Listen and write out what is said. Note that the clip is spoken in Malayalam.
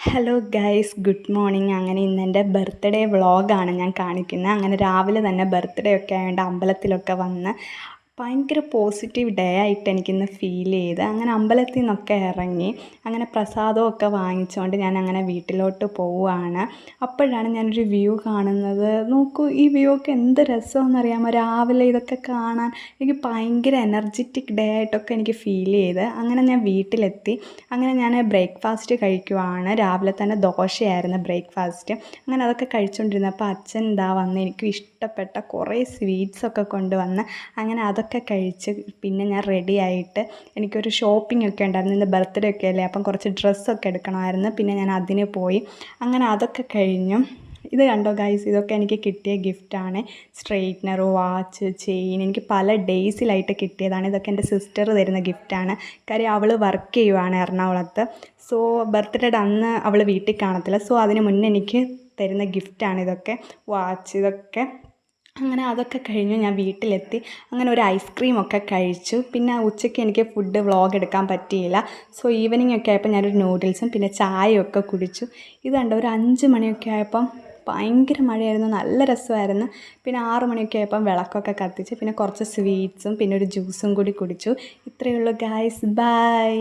Hello guys, good morning. അങ്ങനെ ഇന്നെൻ്റെ ബർത്ത്ഡേ വ്ളോഗാണ് ഞാൻ കാണിക്കുന്നത്. അങ്ങനെ രാവിലെ തന്നെ ബർത്ത്ഡേ ഒക്കെ ആയതുകൊണ്ട് അമ്പലത്തിലൊക്കെ വന്ന് ഭയങ്കര പോസിറ്റീവ് ഡേ ആയിട്ട് എനിക്കിന്ന് ഫീൽ ചെയ്ത് അങ്ങനെ അമ്പലത്തിൽ നിന്നൊക്കെ ഇറങ്ങി അങ്ങനെ പ്രസാദമൊക്കെ വാങ്ങിച്ചുകൊണ്ട് ഞാൻ അങ്ങനെ വീട്ടിലോട്ട് പോവുകയാണ്. അപ്പോഴാണ് ഞാനൊരു വ്യൂ കാണുന്നത്. നോക്കൂ, ഈ വ്യൂ ഒക്കെ എന്ത് രസമാണെന്നറിയാമോ? രാവിലെ ഇതൊക്കെ കാണാൻ എനിക്ക് ഭയങ്കര എനർജറ്റിക് ഡേ ആയിട്ടൊക്കെ എനിക്ക് ഫീൽ ചെയ്ത് അങ്ങനെ ഞാൻ വീട്ടിലെത്തി. അങ്ങനെ ഞാൻ ബ്രേക്ക്ഫാസ്റ്റ് കഴിക്കുവാണ്. രാവിലെ തന്നെ ദോശയായിരുന്നു ബ്രേക്ക്ഫാസ്റ്റ്. അങ്ങനെ അതൊക്കെ കഴിച്ചുകൊണ്ടിരുന്നപ്പോൾ അച്ഛൻ വന്ന് എനിക്ക് ഇഷ്ടപ്പെട്ട കുറേ സ്വീറ്റ്സൊക്കെ കൊണ്ടുവന്ന് അങ്ങനെ അതൊക്കെ കഴിച്ച് പിന്നെ ഞാൻ റെഡി ആയിട്ട് എനിക്കൊരു ഷോപ്പിംഗ് ഒക്കെ ഉണ്ടായിരുന്നു. ഇന്ന് ബർത്ത്ഡേ ഒക്കെ അല്ലേ, അപ്പം കുറച്ച് ഡ്രസ്സൊക്കെ എടുക്കണമായിരുന്നു. പിന്നെ ഞാൻ അതിന് പോയി. അങ്ങനെ അതൊക്കെ കഴിഞ്ഞു. ഇത് കണ്ടോ ഗൈസ്, ഇതൊക്കെ എനിക്ക് കിട്ടിയ ഗിഫ്റ്റാണ്. സ്ട്രെയിറ്റ്നർ, വാച്ച്, ചെയിൻ എനിക്ക് പല ഡേയ്സിലായിട്ട് കിട്ടിയതാണ്. ഇതൊക്കെ എൻ്റെ സിസ്റ്റർ തരുന്ന ഗിഫ്റ്റാണ്. കാര്യം അവൾ വർക്ക് ചെയ്യുവാണ് എറണാകുളത്ത്. സോ ബർത്ത്ഡേയുടെ അന്ന് അവൾ വീട്ടിൽ കാണത്തില്ല. സോ അതിന് മുന്നേ എനിക്ക് തരുന്ന ഗിഫ്റ്റാണ് ഇതൊക്കെ, വാച്ച് ഇതൊക്കെ. അങ്ങനെ അതൊക്കെ കഴിഞ്ഞു ഞാൻ വീട്ടിലെത്തി. അങ്ങനെ ഒരു ഐസ്ക്രീമൊക്കെ കഴിച്ചു. പിന്നെ ഉച്ചയ്ക്ക് എനിക്ക് ഫുഡ് വ്ളോഗ് എടുക്കാൻ പറ്റിയില്ല. സോ ഈവനിങ് ഒക്കെ ആയപ്പോൾ ഞാനൊരു നൂഡിൽസും പിന്നെ ചായയൊക്കെ കുടിച്ചു. ഇത് കണ്ടോ, ഒരു 5 മണിയൊക്കെ ആയപ്പം ഭയങ്കര മഴയായിരുന്നു, നല്ല രസമായിരുന്നു. പിന്നെ 6 മണിയൊക്കെ ആയപ്പം വിളക്കൊക്കെ കത്തിച്ച് പിന്നെ കുറച്ച് സ്വീറ്റ്സും പിന്നെ ഒരു ജ്യൂസും കൂടി കുടിച്ചു. ഇത്രയേ ഉള്ളൂ ഗായ്സ്, ബൈ.